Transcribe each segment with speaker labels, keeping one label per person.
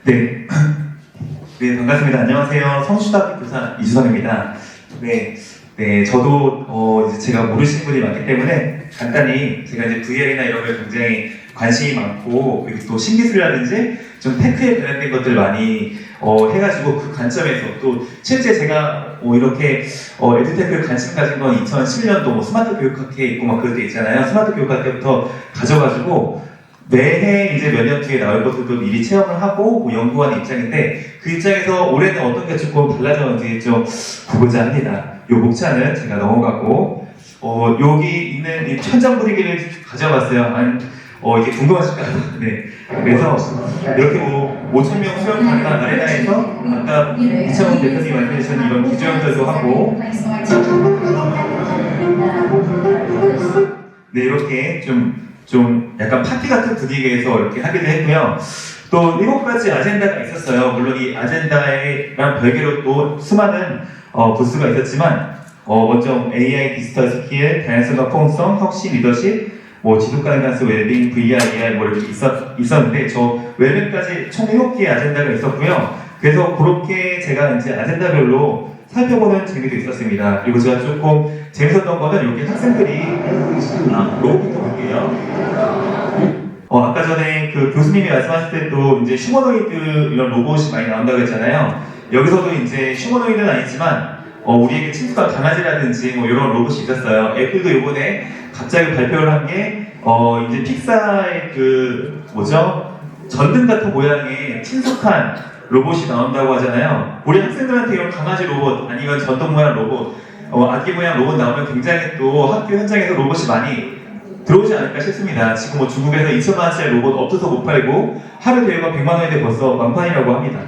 Speaker 1: 네. 네, 반갑습니다. 안녕하세요. 성수초등학교 교사 이주성입니다. 네, 저도 이제 제가 모르시는 분이 많기 때문에 간단히 제가 이제 VR이나 이런 거에 굉장히 관심이 많고, 그리고 또 신기술이라든지 좀 테크에 관련된 것들 많이 해가지고 그 관점에서 또 실제 제가 이렇게 에듀테크에 관심 가진 건 2011년도 뭐 스마트 교육학회 있고 막 그럴 때 있잖아요. 스마트 교육학 때부터 가져가지고 매해 이제 몇 년 뒤에 나올 것들도 미리 체험을 하고 뭐 연구하는 입장인데, 그 입장에서 올해는 어떤 게 조금 달라졌는지 좀 보고자 합니다. 요 목차는 제가 넘어가고 여기 있는 이 천장 분위기를 가져봤어요. 이게 궁금하실까요? 네. 그래서 이렇게 5,000명 수용 가능한 아레나에서 아까 이창훈 대표님이 말씀해주신 이런 기조연설도 하고, 네, 이렇게 좀 약간 파티 같은 분위기에서 이렇게 하기도 했고요. 또 7가지 아젠다가 있었어요. 물론 이 아젠다랑 별개로 또 수많은 부스가 있었지만, 먼저 AI, 디지털 스킬, 다양성과 포용성, 혁신, 리더십, 뭐 지속가능 단수, 웰빙, VR, AR 뭐 이렇게 있었는데, 저 웰빙까지 총 7개의 아젠다가 있었고요. 그래서 그렇게 제가 이제 아젠다별로 살펴보는 재미도 있었습니다. 그리고 제가 조금 재밌었던 거는 여기 학생들이 로봇부터 볼게요. 아까 전에 그 교수님이 말씀하실 때도 이제 휴머노이드 이런 로봇이 많이 나온다고 했잖아요. 여기서도 이제 휴머노이드는 아니지만 우리에게 친숙한 강아지라든지 뭐 이런 로봇이 있었어요. 애플도 이번에 갑자기 발표를 한 게 이제 픽사의 그 전등 같은 모양의 친숙한 로봇이 나온다고 하잖아요. 우리 학생들한테 이런 강아지 로봇 아니면 전등 모양 로봇, 아기 모양 로봇 나오면 굉장히 또 학교 현장에서 로봇이 많이 들어오지 않을까 싶습니다. 지금 뭐 중국에서 2천만 원짜리 로봇 없어서 못 팔고 하루 대여가 100만 원인데 벌써 만판이라고 합니다.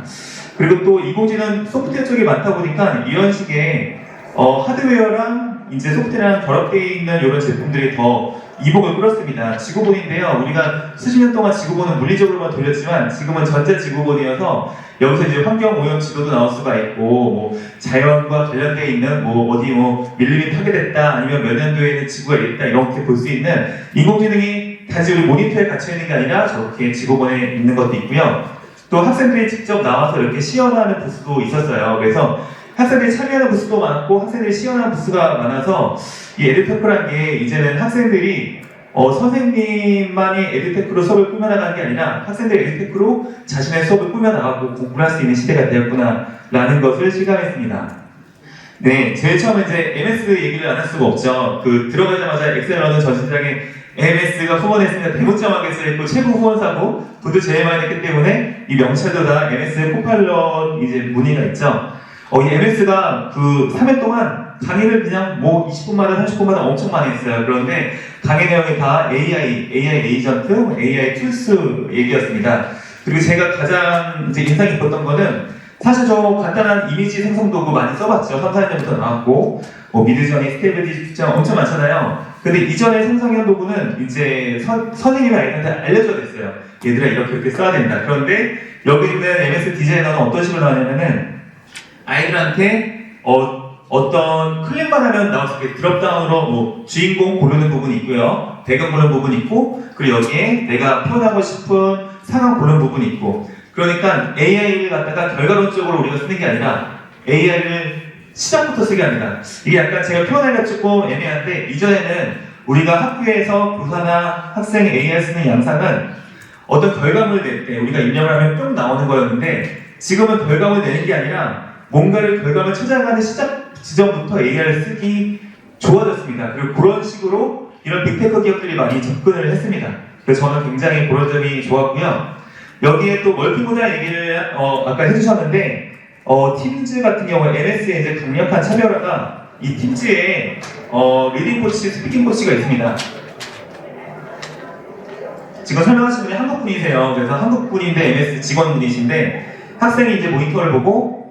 Speaker 1: 그리고 또 인공지능 소프트웨어 쪽이 많다 보니까 이런 식의 하드웨어랑 이제 소프트웨어랑 결합되어 있는 이런 제품들이 더 이목을 끌었습니다. 지구본인데요. 우리가 수십 년 동안 지구본은 물리적으로만 돌렸지만 지금은 전자지구본이어서 여기서 이제 환경오염 지도도 나올 수가 있고, 뭐 자연과 관련되어 있는 밀림이 파괴됐다, 아니면 몇 년도에는 지구가 이랬다, 이렇게 볼 수 있는 인공지능이 단지 우리 모니터에 갇혀 있는 게 아니라 저렇게 지구본에 있는 것도 있고요. 또 학생들이 직접 나와서 이렇게 시연하는 부스도 있었어요. 그래서 학생들이 참여하는 부스도 많고 학생들이 시연하는 부스가 많아서 이 에듀테크라는 게 이제는 학생들이 선생님만이 에듀테크로 수업을 꾸며나가는 게 아니라 학생들이 에듀테크로 자신의 수업을 꾸며나가고 공부를 할 수 있는 시대가 되었구나 라는 것을 실감했습니다. 네, 제일 처음에 이제 MS 얘기를 안 할 수가 없죠. 들어가자마자 엑셀러는 전신장에 MS가 후원했으니까 대문짝하게 써있고 최고 후원사고 돈도 제일 많이 냈기 때문에 이 명찰도 다 MS 코팔럿 이제 문의가 있죠. 이 MS가 3일 동안 강의를 그냥 20분마다 30분마다 엄청 많이 했어요. 그런데 강의 내용이 다 AI 에이전트, AI 툴스 얘기였습니다. 그리고 제가 가장 이제 인상 깊었던 거는 사실 저 간단한 이미지 생성 도구 많이 써봤죠. 3, 4년부터 나왔고 미드저니, 스테이블 디스크션 엄청 많잖아요. 근데 이전에 생성한 도구는 이제 선생님이 아이들한테 알려줘야 됐어요. 얘들아 이렇게 써야 된다. 그런데 여기 있는 MS 디자이너는 어떤 식으로 나오냐면은 아이들한테 어떤 클릭만 하면 나올 수 있게 드롭다운으로 주인공 고르는 부분이 있고요, 배경 고르는 부분이 있고, 그리고 여기에 내가 표현하고 싶은 상황 고르는 부분이 있고, 그러니까 AI를 갖다가 결과론적으로 우리가 쓰는 게 아니라 AI를 시작부터 쓰게 합니다. 이게 약간 제가 표현하기가 조금 애매한데, 이전에는 우리가 학교에서 교사나 학생이 AI 쓰는 양상은 어떤 결과물을 낼 때 우리가 입력을 하면 뿅 나오는 거였는데, 지금은 결과물을 내는 게 아니라 뭔가를 결과물 찾아가는 시작 지점부터 AI를 쓰기 좋아졌습니다. 그리고 그런 식으로 이런 빅테크 기업들이 많이 접근을 했습니다. 그래서 저는 굉장히 그런 점이 좋았고요. 여기에 또 멀티모달 얘기를 아까 해주셨는데, 팀즈 같은 경우에 MS의 이제 강력한 차별화가 이 팀즈에 리딩 코치, 스피킹 코치가 있습니다. 지금 설명하신 분이 한국 분이세요. 그래서 한국 분인데 MS 직원분이신데, 학생이 이제 모니터를 보고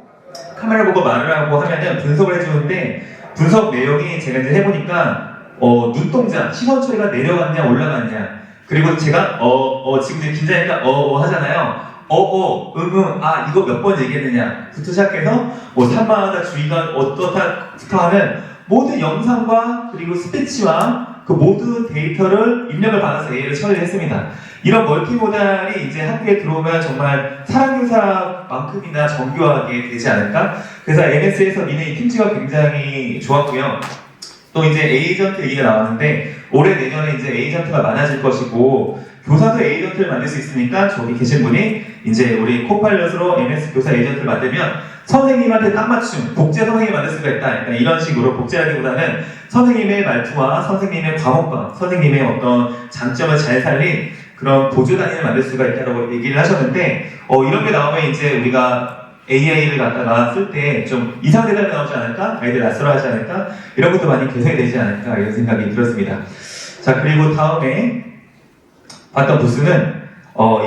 Speaker 1: 카메라 보고 말을 하고 하면은 분석을 해주는데, 분석 내용이 제가 이제 해보니까 눈동자, 시선 처리가 내려갔냐 올라갔냐, 그리고 제가 지금 이제 긴장하니까 하잖아요. 이거 몇 번 얘기했느냐 부터 시작해서 산마다 주의가 어떻다부터 하면 모든 영상과 그리고 스피치와 그 모든 데이터를 입력을 받아서 AI를 처리를 했습니다. 이런 멀티모달이 이제 학교에 들어오면 정말 사랑교사만큼이나 정교하게 되지 않을까? 그래서 NS에서 미는 이 팀즈가 굉장히 좋았고요. 또 이제 에이전트 얘기가 나왔는데 올해 내년에 이제 에이전트가 많아질 것이고 교사도 에이전트를 만들 수 있으니까 저기 계신 분이 이제 우리 코파일럿으로 MS 교사 에이전트를 만들면 선생님한테 딱 맞춤 복제 선생님이 만들 수가 있다. 약간 이런 식으로 복제하기보다는 선생님의 말투와 선생님의 과목과 선생님의 어떤 장점을 잘 살린 그런 보조 단위를 만들 수가 있다고 얘기를 하셨는데 이런 게 나오면 이제 우리가 AI를 갖다가 쓸 때 좀 이상 대답이 나오지 않을까? 아이들 낯설어하지 않을까? 이런 것도 많이 개선이 되지 않을까? 이런 생각이 들었습니다. 자, 그리고 다음에 봤던 부스는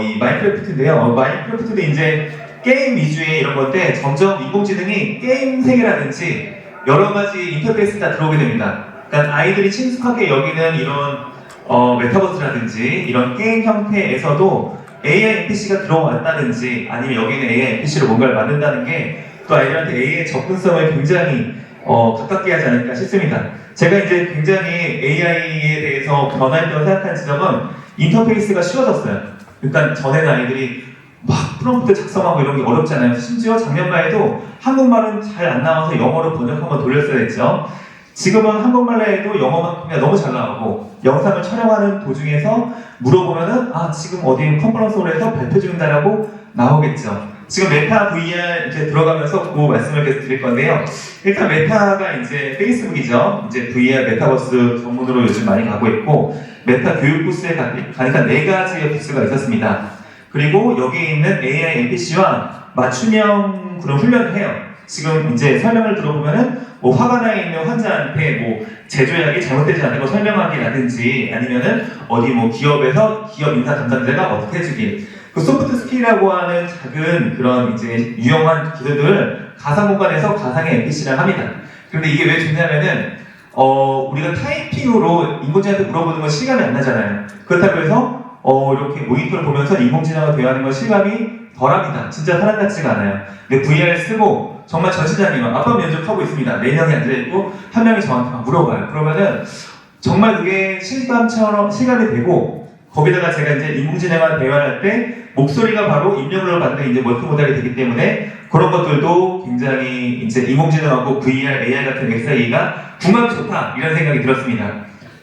Speaker 1: 이 마인크래프트인데요. 마인크래프트도 이제 게임 위주의 이런 건데 점점 인공지능이 게임 세계라든지 여러 가지 인터페이스 다 들어오게 됩니다. 그러니까 아이들이 친숙하게 여기는 이런 메타버스라든지 이런 게임 형태에서도 AI NPC가 들어왔다든지 아니면 여기는 AI NPC로 뭔가를 만든다는 게 또 아이들한테 AI의 접근성을 굉장히 가깝게 하지 않을까 싶습니다. 제가 이제 굉장히 AI에 대해서 변화했다고 생각하는 지점은 인터페이스가 쉬워졌어요. 그러니까 전에는 아이들이 막 프롬프트 작성하고 이런 게 어렵잖아요. 심지어 작년만 해도 한국말은 잘 안 나와서 영어로 번역 한번 돌렸어야 했죠. 지금은 한국말로 해도 영어만 그냥 너무 잘 나오고 영상을 촬영하는 도중에서 물어보면은 지금 어디 컨퍼런스홀에서 발표 중이다라고 나오겠죠. 지금 메타 VR 이제 들어가면서 그 말씀을 계속 드릴 건데요. 일단 메타가 이제 페이스북이죠. 이제 VR 메타버스 전문으로 요즘 많이 가고 있고 메타 교육 부스에 가니까 4가지의 부스가 있었습니다. 그리고 여기에 있는 AI NPC와 맞춤형 그런 훈련을 해요. 지금 이제 설명을 들어보면은 뭐 화가 나 있는 환자한테 뭐 제조약이 잘못되지 않은 거 설명하기라든지 아니면은 어디 뭐 기업에서 기업 인사 담당자가 어떻게 해주길 그 소프트 스킬이라고 하는 작은 그런 이제 유용한 기술들을 가상 공간에서 가상의 NPC랑 합니다. 그런데 이게 왜 좋냐면은 우리가 타이핑으로 인공지능한테 물어보는 건 실감이 안 나잖아요. 그렇다고 해서 이렇게 모니터를 보면서 인공지능과 대화하는 건 실감이 덜합니다. 진짜 사람 같지가 않아요. 근데 VR을 쓰고 정말 전 시장이 막 압박 면접하고 있습니다. 4명이 앉아있고 한 명이 저한테 막 물어봐요. 그러면은 정말 그게 실감처럼 실감이 되고 거기다가 제가 이제 인공지능과 대화할 때 목소리가 바로 입력을 받는 이제 멀티모달이 되기 때문에 그런 것들도 굉장히 이제 인공지능하고 VR, AI 같은 SI가 궁합이 좋다 이런 생각이 들었습니다.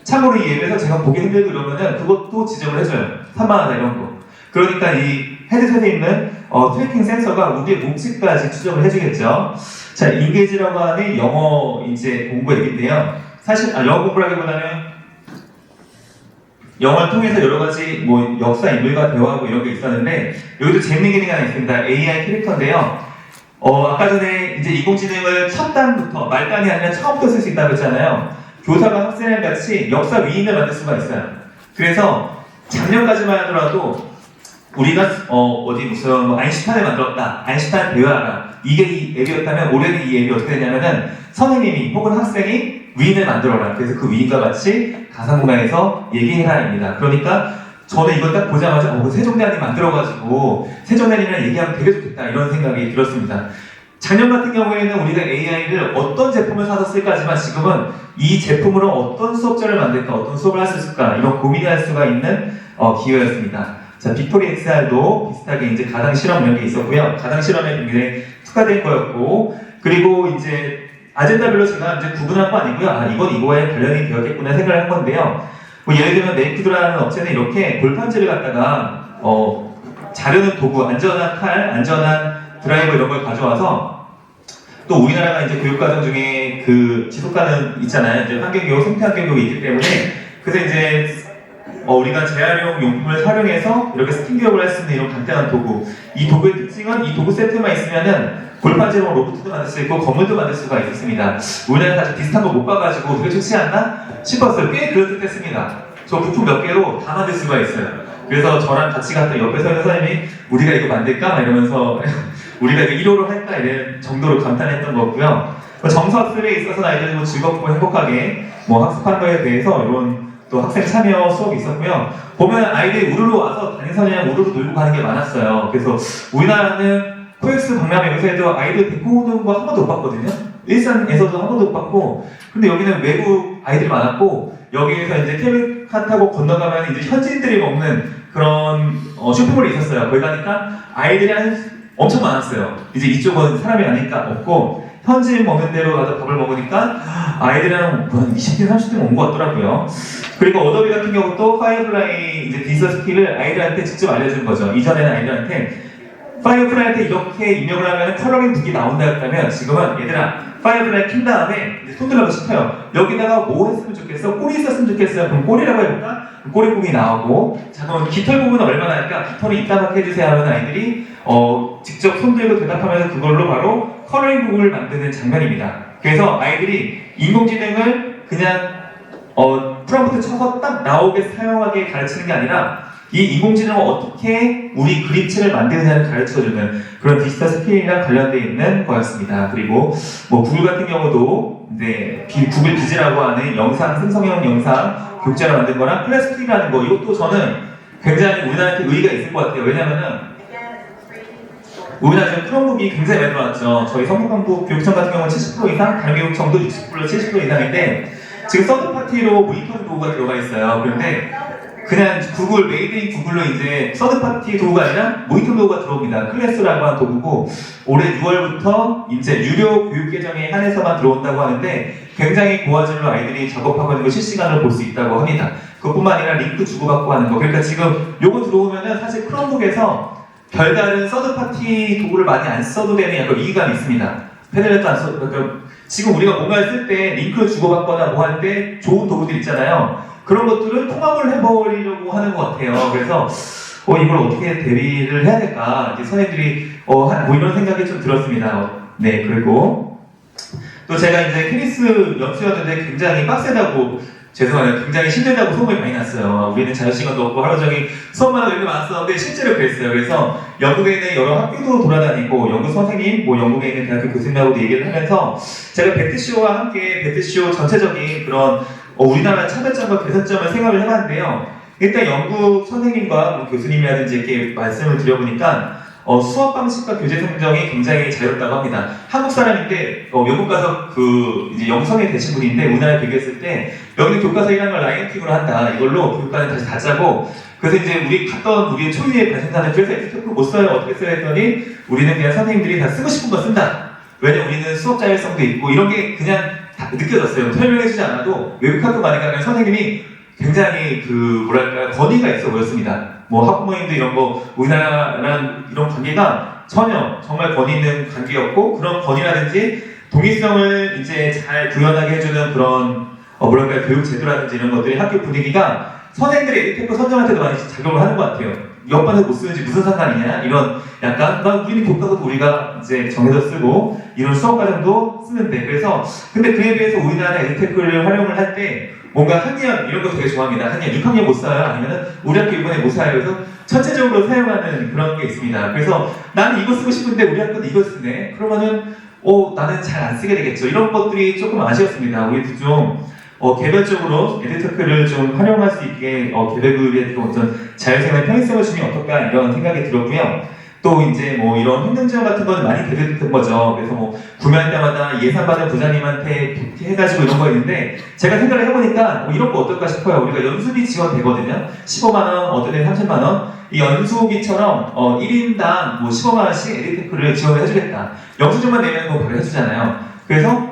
Speaker 1: 참고로 이 앱에서 제가 보기 힘들고 이러면은 그것도 지적을 해줘요. 산만하다 이런 거. 그러니까 이 헤드셋에 있는 트래킹 센서가 우리의 몸집까지 추적을 해주겠죠. 자, 인게이지라고 하는 영어 이제 공부 앱인데요. 사실 영어 공부라기보다는 영어를 통해서 여러 가지 뭐 역사 인물과 대화하고 이런 게 있었는데 여기도 재밌는 기능이 하나 있습니다. AI 캐릭터인데요. 아까 전에 이제 인공지능을 첫 단부터 말단이 아니라 처음부터 쓸 수 있다고 했잖아요. 교사가 학생이랑 같이 역사 위인을 만들 수가 있어요. 그래서 작년까지만 하더라도 우리가 어디 무슨 뭐 아인슈타인을 만들었다. 아인슈타인 대화하라. 이게 이 앱이었다면 올해는 이 앱이 어떻게 되냐면은 선생님이 혹은 학생이 위인을 만들어라. 그래서 그 위인과 같이 가상공간에서 얘기해라입니다. 그러니까 저는 이걸 딱 보자마자 세종대왕이 만들어가지고 세종대왕이랑 얘기하면 되게 좋겠다 이런 생각이 들었습니다. 작년 같은 경우에는 우리가 AI를 어떤 제품을 사서 쓸까지만 지금은 이 제품으로 어떤 수업자를 만들까 어떤 수업을 할 수 있을까 이런 고민을 할 수가 있는 기회였습니다. 자, 빅토리 XR도 비슷하게 이제 가상 실험 이런 게 있었고요. 가상 실험에 굉장히 특화된 거였고 그리고 이제 아젠다별로 제가 이제 구분한 거 아니고요. 이건 이거에 관련이 되었겠구나 생각을 한 건데요. 뭐 예를 들면 네이크드라는 업체는 이렇게 골판지를 갖다가 자르는 도구, 안전한 칼, 안전한 드라이버 이런 걸 가져와서 또 우리나라가 이제 교육과정 중에 그 지속가능 있잖아요. 이제 환경교육, 생태환경교육이 있기 때문에 그래서 이제 우리가 재활용 용품을 활용해서 이렇게 스킨 교육을 할 수 있는 이런 간단한 도구. 이 도구의 특징은 이 도구 세트만 있으면은 골판지로 로봇도 만들 수 있고 건물도 만들 수가 있었습니다. 우리나라에 사실 비슷한 거 못 봐가지고 되게 좋지 않나 싶었어요. 꽤 그럴듯했습니다. 저 부품 몇 개로 다 만들 수가 있어요. 그래서 저랑 같이 갔던 옆에 서 있는 선생님이 우리가 이거 만들까? 막 이러면서 우리가 이거 1호로 할까? 이런 정도로 감탄했던 거고요. 정서학습에 있어서 아이들이 뭐 즐겁고 행복하게 뭐 학습한 거에 대해서 이런 또 학생 참여 수업이 있었고요. 보면 아이들이 우르르 와서 담임선생님이랑 우르르 놀고 가는 게 많았어요. 그래서 우리나라는 코엑스 박람회 요새도 아이들 데리고 오는 거 한 번도 못 봤거든요. 일산에서도 한 번도 못 봤고, 근데 여기는 외국 아이들이 많았고, 여기에서 이제 케이블카 타고 건너가면 이제 현지인들이 먹는 그런 쇼핑몰이 있었어요. 거기 가니까 아이들이 엄청 많았어요. 이제 이쪽은 사람이 아니까 없고, 현지인 먹는 데로 가서 밥을 먹으니까 아이들이랑 20대, 30대 온 것 같더라고요. 그리고 어도비 같은 경우도 파이어플라이 이제 디지털 스킬을 아이들한테 직접 알려준 거죠. 이전에는 아이들한테 파이어플라이한테 이렇게 입력을 하면 컬러링 북이 나온다 했다면 지금은 얘들아 파이어플라이 킨 다음에 손들라고 싶어요. 여기다가 뭐 했으면 좋겠어? 꼬리 있었으면 좋겠어요. 그럼 꼬리라고 해볼까? 꼬리 부분이 나오고 자 그럼 깃털 부분은 얼마나 할까? 깃털이 이따만게 해주세요 하면 아이들이 직접 손들고 대답하면서 그걸로 바로 컬러링 북을 만드는 장면입니다. 그래서 아이들이 인공지능을 그냥 프롬프트 쳐서 딱 나오게 사용하게 가르치는 게 아니라 이 인공지능을 어떻게 우리 그림체를 만드느냐를 가르쳐주는 그런 디지털 스킬이랑 관련되어 있는 거였습니다. 그리고 뭐 구글 같은 경우도 이제 구글 비즈라고 하는 영상 생성형 영상 교재를 만든 거랑 클래스픽이라는 거 이것도 저는 굉장히 우리나라한테 의의가 있을 것 같아요. 왜냐면은 우리나라 지금 크롬북이 굉장히 많이 들어왔죠. 저희 성북광부 교육청 같은 경우는 70% 이상, 다른 교육청도 60% 70% 이상인데 지금 서드파티로 모니터링 도구가 들어가 있어요. 그런데 그냥 구글, 메이드 인 구글로 이제 서드파티 도구가 아니라 모니터 도구가 들어옵니다. 클래스라고 하는 도구고 올해 6월부터 이제 유료 교육 계정에 한해서만 들어온다고 하는데 굉장히 고화질로 아이들이 작업하고 있는 걸 실시간으로 볼 수 있다고 합니다. 그것뿐만 아니라 링크 주고받고 하는 거. 그러니까 지금 요거 들어오면은 사실 크롬북에서 별다른 서드파티 도구를 많이 안 써도 되는 약간 위기감이 있습니다. 패들렛도 안 써도, 그러니까 지금 우리가 뭔가를 쓸 때 링크를 주고받거나 뭐 할 때 좋은 도구들 있잖아요. 그런 것들은 통합을 해버리려고 하는 것 같아요. 그래서 이걸 어떻게 대비를 해야 될까? 이제 선생님들이 뭐 이런 생각이 좀 들었습니다. 네, 그리고 또 제가 이제 테니스 연수였는데 굉장히 빡세다고 죄송해요. 굉장히 힘들다고 소문이 많이 났어요. 우리는 자유시간도 없고 하루 종일 수업만 하고 이렇게 많았었는데 실제로 그랬어요. 그래서 영국에 있는 여러 학교도 돌아다니고 영국 선생님, 뭐 영국에 있는 대학교 교수님하고도 얘기를 하면서 제가 배트쇼와 함께 배트쇼 전체적인 그런 우리나라 차별점과 개선점을 생각을 해봤는데요. 일단 영국 선생님과 교수님이라든지 이렇게 말씀을 드려보니까 수업 방식과 교재 성적이 굉장히 자유롭다고 합니다. 한국 사람인데 영국 가서 이제 영국 성인이 되신 분인데 우리나라에 비교했을 때 여기는 교과서 1학년 라이언킹으로 한다. 이걸로 교육과는 다시 다 짜고 그래서 이제 우리 갔던 우리의 초유의 발생사는 그래서 에듀테크 못 써요. 어떻게 써야 했더니 우리는 그냥 선생님들이 다 쓰고 싶은 거 쓴다. 왜냐면 우리는 수업 자율성도 있고 이런 게 그냥 다 느껴졌어요. 설명해주지 않아도 외국 학교 많이 가면 선생님이 굉장히 뭐랄까 권위가 있어 보였습니다. 뭐 학부모님도 이런 거 우리나라랑 이런 관계가 전혀 정말 권위 있는 관계였고 그런 권위라든지 동일성을 이제 잘 구현하게 해주는 그런 뭐랄까 교육 제도라든지 이런 것들이 학교 분위기가 선생님들이 에듀테크 선생한테도 많이 작용을 하는 것 같아요. 옆반에서 못 쓰는지 무슨 상관이냐 이런 약간 우리는 교과서도 우리가 이제 정해서 쓰고 이런 수업 과정도 쓰는데 그래서 근데 그에 비해서 우리나라 에듀테크를 활용을 할 때 뭔가 한의원 이런 거 되게 좋아합니다. 한의원 6학년 못 사요? 아니면은 우리 학교 이번에 못 사요? 그래서 전체적으로 사용하는 그런 게 있습니다. 그래서 나는 이거 쓰고 싶은데 우리 학교는 이거 쓰네? 그러면은 나는 잘 안 쓰게 되겠죠. 이런 것들이 조금 아쉬웠습니다. 우리도 좀 개별적으로 에듀테크를 좀 활용할 수 있게 개별교육에 어떤 자율생활 편의성을 주면 어떨까 이런 생각이 들었고요. 또 이제 뭐 이런 행정지원 같은 건 많이 대두됐던 거죠. 그래서 뭐 구매할 때마다 예산받은 부장님한테 해가지고 이런 거 있는데 제가 생각을 해보니까 이런 거 어떨까 싶어요. 우리가 연수비 지원되거든요. 15만원, 어떤 데는 30만원. 이 연수비처럼 1인당 뭐 15만원씩 에듀테크를 지원을 해주겠다. 영수증만 내면 그거 바로 해주잖아요. 그래서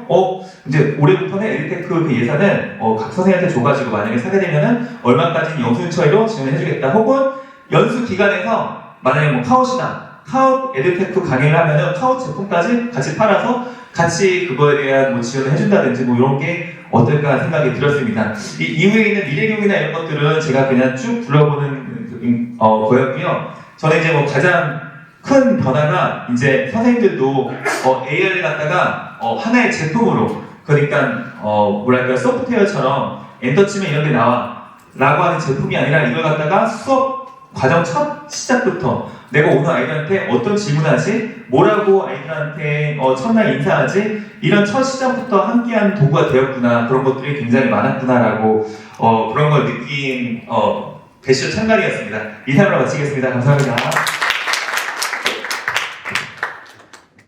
Speaker 1: 이제 올해부터는 에듀테크 그 예산을 각 선생님한테 줘가지고 만약에 사게 되면은 얼마까지 영수증 처리로 지원을 해주겠다. 혹은 연수 기간에서 만약에 뭐 카웃 에듀테크 강의를 하면은 카웃 제품까지 같이 팔아서 같이 그거에 대한 뭐 지원을 해준다든지 뭐 이런 게 어떨까 생각이 들었습니다. 이 이후에 있는 미래교육이나 이런 것들은 제가 그냥 쭉 둘러보는 거였고요. 저는 이제 뭐 가장 큰 변화가 이제 선생님들도 AI를 갖다가 하나의 제품으로 그러니까 뭐랄까 소프트웨어처럼 엔터 치면 이런 게 나와 라고 하는 제품이 아니라 이걸 갖다가 수업 과정 첫 시작부터 내가 오늘 아이들한테 어떤 질문하지? 뭐라고 아이들한테 첫날 인사하지? 이런 첫 시작부터 함께한 도구가 되었구나. 그런 것들이 굉장히 많았구나라고 그런 걸 느낀 배시오 참가리였습니다. 이상으로 마치겠습니다. 감사합니다.